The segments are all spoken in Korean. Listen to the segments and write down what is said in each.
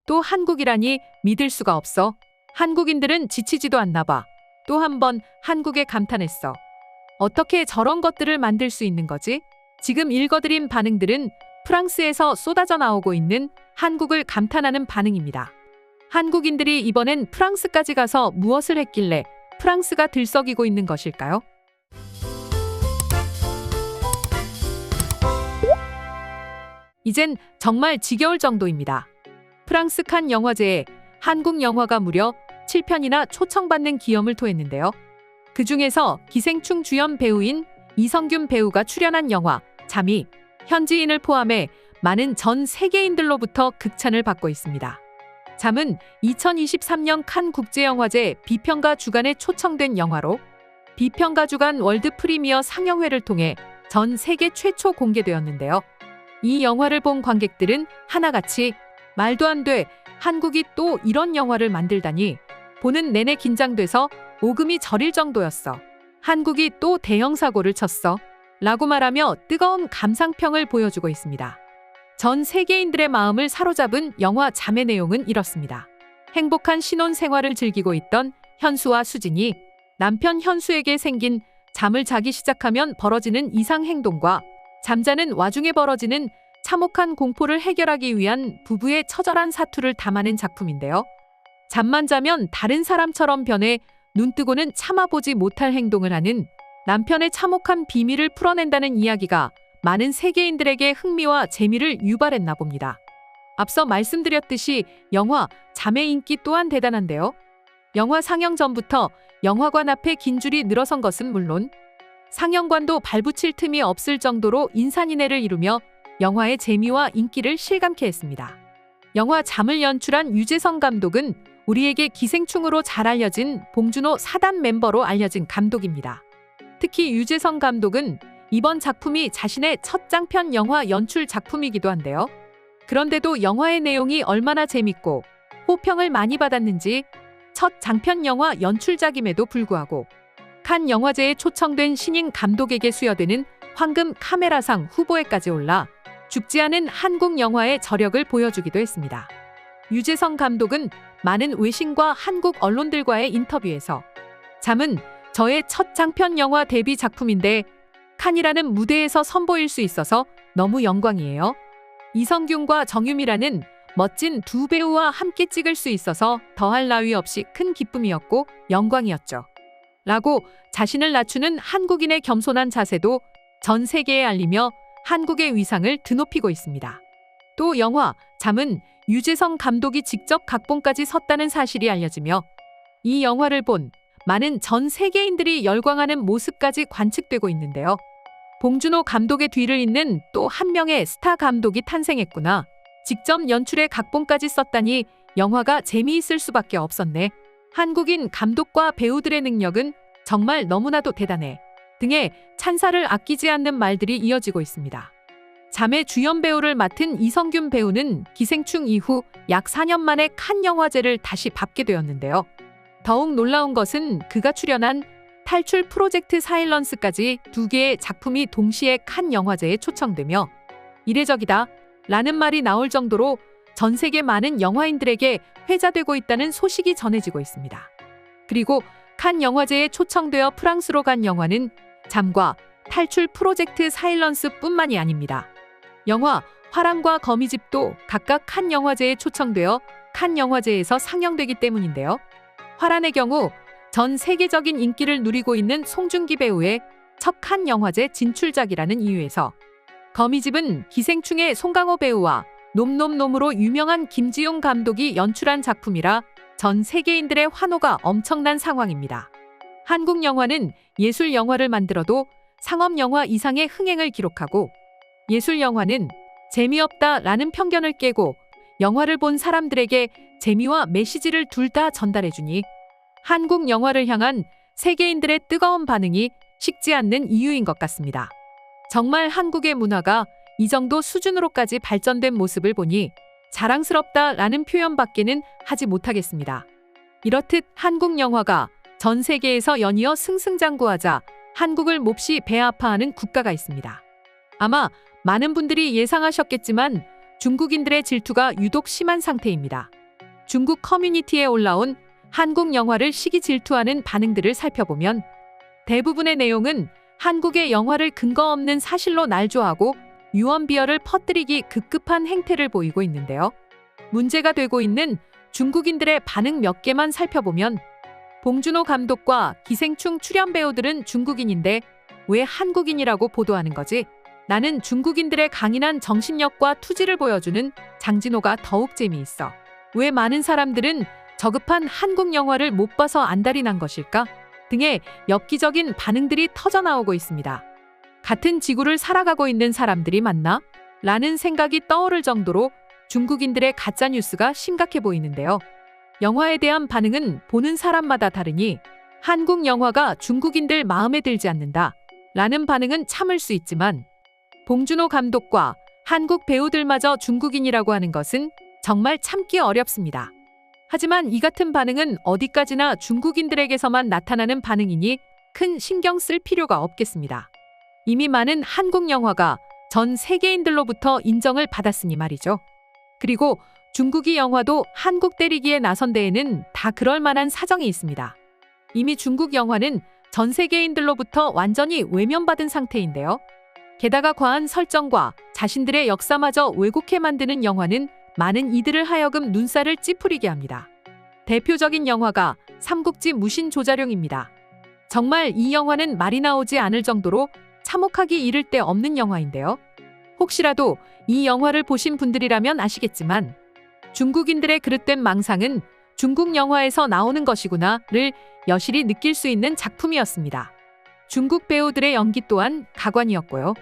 또 한국이라니 믿을 수가 없어. 한국인들은 지치지도 않나 봐. 또 한 번 한국에 감탄했어. 어떻게 저런 것들을 만들 수 있는 거지? 지금 읽어드린 반응들은 프랑스에서 쏟아져 나오고 있는 한국을 감탄하는 반응입니다. 한국인들이 이번엔 프랑스까지 가서 무엇을 했길래 프랑스가 들썩이고 있는 것일까요? 이젠 정말 지겨울 정도입니다. 프랑스 칸 영화제에 한국 영화가 무려 7편이나 초청받는 기염을 토했는데요. 그중에서 기생충 주연 배우인 이성균 배우가 출연한 영화 잠이 현지인을 포함해 많은 전 세계인들로부터 극찬을 받고 있습니다. 잠은 2023년 칸 국제영화제 비평가 주간에 초청된 영화로 비평가 주간 월드 프리미어 상영회를 통해 전 세계 최초 공개되었는데요. 이 영화를 본 관객들은 하나같이 말도 안 돼, 한국이 또 이런 영화를 만들다니, 보는 내내 긴장돼서 오금이 저릴 정도였어. 한국이 또 대형 사고를 쳤어. 라고 말하며 뜨거운 감상평을 보여주고 있습니다. 전 세계인들의 마음을 사로잡은 영화 잠의 내용은 이렇습니다. 행복한 신혼 생활을 즐기고 있던 현수와 수진이 남편 현수에게 생긴 잠을 자기 시작하면 벌어지는 이상 행동과 잠자는 와중에 벌어지는 참혹한 공포를 해결하기 위한 부부의 처절한 사투를 담아낸 작품인데요. 잠만 자면 다른 사람처럼 변해 눈뜨고는 참아보지 못할 행동을 하는 남편의 참혹한 비밀을 풀어낸다는 이야기가 많은 세계인들에게 흥미와 재미를 유발했나 봅니다. 앞서 말씀드렸듯이 영화 잠의 인기 또한 대단한데요. 영화 상영 전부터 영화관 앞에 긴 줄이 늘어선 것은 물론 상영관도 발붙일 틈이 없을 정도로 인산인해를 이루며 영화의 재미와 인기를 실감케 했습니다. 영화 잠을 연출한 유재석 감독은 우리에게 기생충으로 잘 알려진 봉준호 사단 멤버로 알려진 감독입니다. 특히 유재석 감독은 이번 작품이 자신의 첫 장편 영화 연출 작품이기도 한데요. 그런데도 영화의 내용이 얼마나 재밌고 호평을 많이 받았는지 첫 장편 영화 연출작임에도 불구하고 칸 영화제에 초청된 신인 감독에게 수여되는 황금 카메라상 후보에까지 올라 죽지 않은 한국 영화의 저력을 보여주기도 했습니다. 유재석 감독은 많은 외신과 한국 언론들과의 인터뷰에서 잠은 저의 첫 장편 영화 데뷔 작품인데 칸이라는 무대에서 선보일 수 있어서 너무 영광이에요. 이성균과 정유미라는 멋진 두 배우와 함께 찍을 수 있어서 더할 나위 없이 큰 기쁨이었고 영광이었죠. 라고 자신을 낮추는 한국인의 겸손한 자세도 전 세계에 알리며 한국의 위상을 드높이고 있습니다. 또 영화 잠은 유재석 감독이 직접 각본까지 썼다는 사실이 알려지며 이 영화를 본 많은 전 세계인들이 열광하는 모습까지 관측되고 있는데요. 봉준호 감독의 뒤를 잇는 또 한 명의 스타 감독이 탄생했구나. 직접 연출에 각본까지 썼다니 영화가 재미있을 수밖에 없었네. 한국인 감독과 배우들의 능력은 정말 너무나도 대단해. 등의 찬사를 아끼지 않는 말들이 이어지고 있습니다. 잠의 주연 배우를 맡은 이성균 배우는 기생충 이후 약 4년 만에 칸 영화제를 다시 밟게 되었는데요. 더욱 놀라운 것은 그가 출연한 탈출 프로젝트 사일런스까지 두 개의 작품이 동시에 칸 영화제에 초청되며 이례적이다 라는 말이 나올 정도로 전 세계 많은 영화인들에게 회자되고 있다는 소식이 전해지고 있습니다. 그리고 칸 영화제에 초청되어 프랑스로 간 영화는 잠과 탈출 프로젝트 사일런스뿐만이 아닙니다. 영화 화랑과 거미집도 각각 칸 영화제에 초청되어 칸 영화제에서 상영되기 때문인데요. 화란의 경우 전 세계적인 인기를 누리고 있는 송중기 배우의 첫 칸 영화제 진출작이라는 이유에서, 거미집은 기생충의 송강호 배우와 놈놈놈으로 유명한 김지용 감독이 연출한 작품이라 전 세계인들의 환호가 엄청난 상황입니다. 한국 영화는 예술 영화를 만들어도 상업 영화 이상의 흥행을 기록하고, 예술 영화는 재미없다 라는 편견을 깨고 영화를 본 사람들에게 재미와 메시지를 둘 다 전달해주니 한국 영화를 향한 세계인들의 뜨거운 반응이 식지 않는 이유인 것 같습니다. 정말 한국의 문화가 이 정도 수준으로까지 발전된 모습을 보니 자랑스럽다 라는 표현밖에는 하지 못하겠습니다. 이렇듯 한국 영화가 전 세계에서 연이어 승승장구하자 한국을 몹시 배아파하는 국가가 있습니다. 아마 많은 분들이 예상하셨겠지만 중국인들의 질투가 유독 심한 상태입니다. 중국 커뮤니티에 올라온 한국 영화를 시기 질투하는 반응들을 살펴보면 대부분의 내용은 한국의 영화를 근거 없는 사실로 날조하고 유언비어를 퍼뜨리기 급급한 행태를 보이고 있는데요. 문제가 되고 있는 중국인들의 반응 몇 개만 살펴보면 봉준호 감독과 기생충 출연 배우들은 중국인인데 왜 한국인이라고 보도하는 거지? 나는 중국인들의 강인한 정신력과 투지를 보여주는 장진호가 더욱 재미있어. 왜 많은 사람들은 저급한 한국 영화를 못 봐서 안달이 난 것일까? 등의 엽기적인 반응들이 터져나오고 있습니다. 같은 지구를 살아가고 있는 사람들이 맞나? 라는 생각이 떠오를 정도로 중국인들의 가짜뉴스가 심각해 보이는데요. 영화에 대한 반응은 보는 사람마다 다르니 한국 영화가 중국인들 마음에 들지 않는다 라는 반응은 참을 수 있지만 봉준호 감독과 한국 배우들마저 중국인이라고 하는 것은 정말 참기 어렵습니다. 하지만 이 같은 반응은 어디까지나 중국인들에게서만 나타나는 반응이니 큰 신경 쓸 필요가 없겠습니다. 이미 많은 한국 영화가 전 세계인들로부터 인정을 받았으니 말이죠. 그리고 중국이 영화도 한국 때리기에 나선 데에는 다 그럴 만한 사정이 있습니다. 이미 중국 영화는 전 세계인들로부터 완전히 외면받은 상태인데요. 게다가 과한 설정과 자신들의 역사마저 왜곡해 만드는 영화는 많은 이들을 하여금 눈살을 찌푸리게 합니다. 대표적인 영화가 삼국지 무신조자룡입니다. 정말 이 영화는 말이 나오지 않을 정도로 참혹하기 이를 데 없는 영화인데요. 혹시라도 이 영화를 보신 분들이라면 아시겠지만 중국인들의 그릇된 망상은 중국 영화에서 나오는 것이구나를 여실히 느낄 수 있는 작품이었습니다. 중국 배우들의 연기 또한 가관이었고요.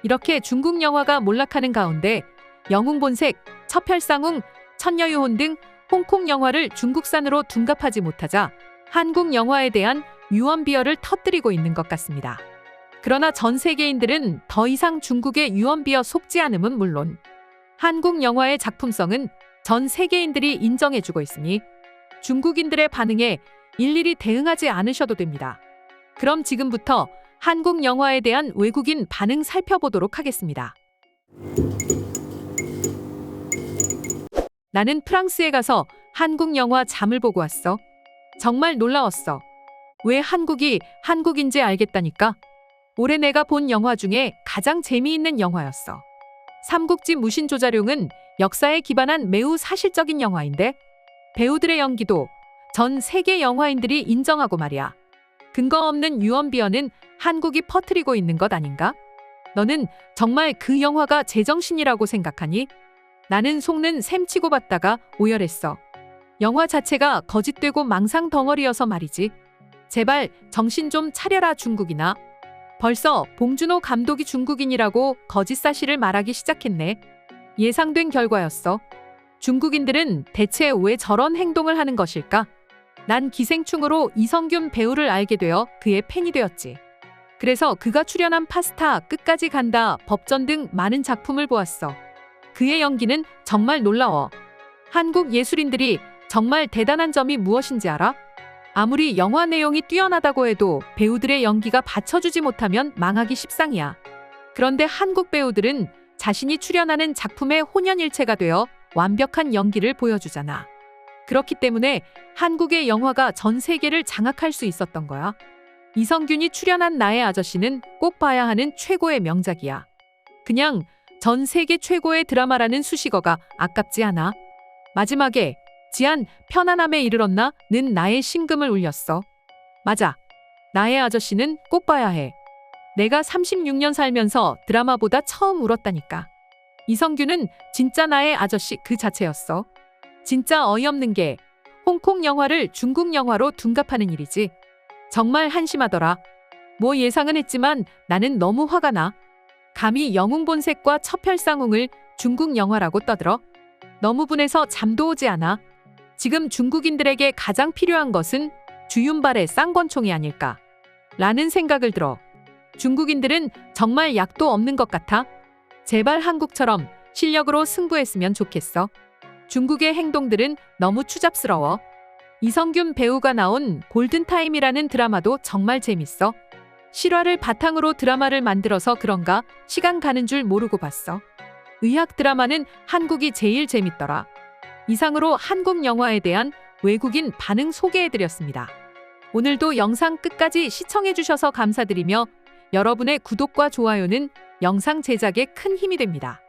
이렇게 중국 영화가 몰락하는 가운데 영웅본색, 첩혈상웅, 천녀유혼 등 홍콩 영화를 중국산으로 둔갑하지 못하자 한국 영화에 대한 유언비어를 터뜨리고 있는 것 같습니다. 그러나 전 세계인들은 더 이상 중국의 유언비어 속지 않음은 물론 한국 영화의 작품성은 전 세계인들이 인정해주고 있으니 중국인들의 반응에 일일이 대응하지 않으셔도 됩니다. 그럼 지금부터 한국 영화에 대한 외국인 반응 살펴보도록 하겠습니다. 나는 프랑스에 가서 한국 영화 잠을 보고 왔어. 정말 놀라웠어. 왜 한국이 한국인지 알겠다니까. 올해 내가 본 영화 중에 가장 재미있는 영화였어. 삼국지 무신조자룡은 역사에 기반한 매우 사실적인 영화인데 배우들의 연기도 전 세계 영화인들이 인정하고 말이야. 근거 없는 유언비어는 한국이 퍼뜨리고 있는 것 아닌가? 너는 정말 그 영화가 제정신이라고 생각하니? 나는 속는 셈치고 봤다가 오열했어. 영화 자체가 거짓되고 망상 덩어리여서 말이지. 제발 정신 좀 차려라 중국이나. 벌써 봉준호 감독이 중국인이라고 거짓 사실을 말하기 시작했네. 예상된 결과였어. 중국인들은 대체 왜 저런 행동을 하는 것일까? 난 기생충으로 이성균 배우를 알게 되어 그의 팬이 되었지. 그래서 그가 출연한 파스타, 끝까지 간다, 법전 등 많은 작품을 보았어. 그의 연기는 정말 놀라워. 한국 예술인들이 정말 대단한 점이 무엇인지 알아? 아무리 영화 내용이 뛰어나다고 해도 배우들의 연기가 받쳐주지 못하면 망하기 십상이야. 그런데 한국 배우들은 자신이 출연하는 작품의 혼연일체가 되어 완벽한 연기를 보여주잖아. 그렇기 때문에 한국의 영화가 전 세계를 장악할 수 있었던 거야. 이성균이 출연한 나의 아저씨는 꼭 봐야 하는 최고의 명작이야. 그냥 전 세계 최고의 드라마라는 수식어가 아깝지 않아? 마지막에 지안 편안함에 이르렀나? 는 나의 심금을 울렸어. 맞아. 나의 아저씨는 꼭 봐야 해. 내가 36년 살면서 드라마보다 처음 울었다니까. 이성균은 진짜 나의 아저씨 그 자체였어. 진짜 어이없는 게 홍콩 영화를 중국 영화로 둔갑하는 일이지. 정말 한심하더라. 뭐 예상은 했지만 나는 너무 화가 나. 감히 영웅본색과 첩혈상웅을 중국 영화라고 떠들어? 너무 분해서 잠도 오지 않아. 지금 중국인들에게 가장 필요한 것은 주윤발의 쌍권총이 아닐까 라는 생각을 들어. 중국인들은 정말 약도 없는 것 같아. 제발 한국처럼 실력으로 승부했으면 좋겠어. 중국의 행동들은 너무 추잡스러워. 이성균 배우가 나온 골든타임이라는 드라마도 정말 재밌어. 실화를 바탕으로 드라마를 만들어서 그런가 시간 가는 줄 모르고 봤어. 의학 드라마는 한국이 제일 재밌더라. 이상으로 한국 영화에 대한 외국인 반응 소개해드렸습니다. 오늘도 영상 끝까지 시청해주셔서 감사드리며 여러분의 구독과 좋아요는 영상 제작에 큰 힘이 됩니다.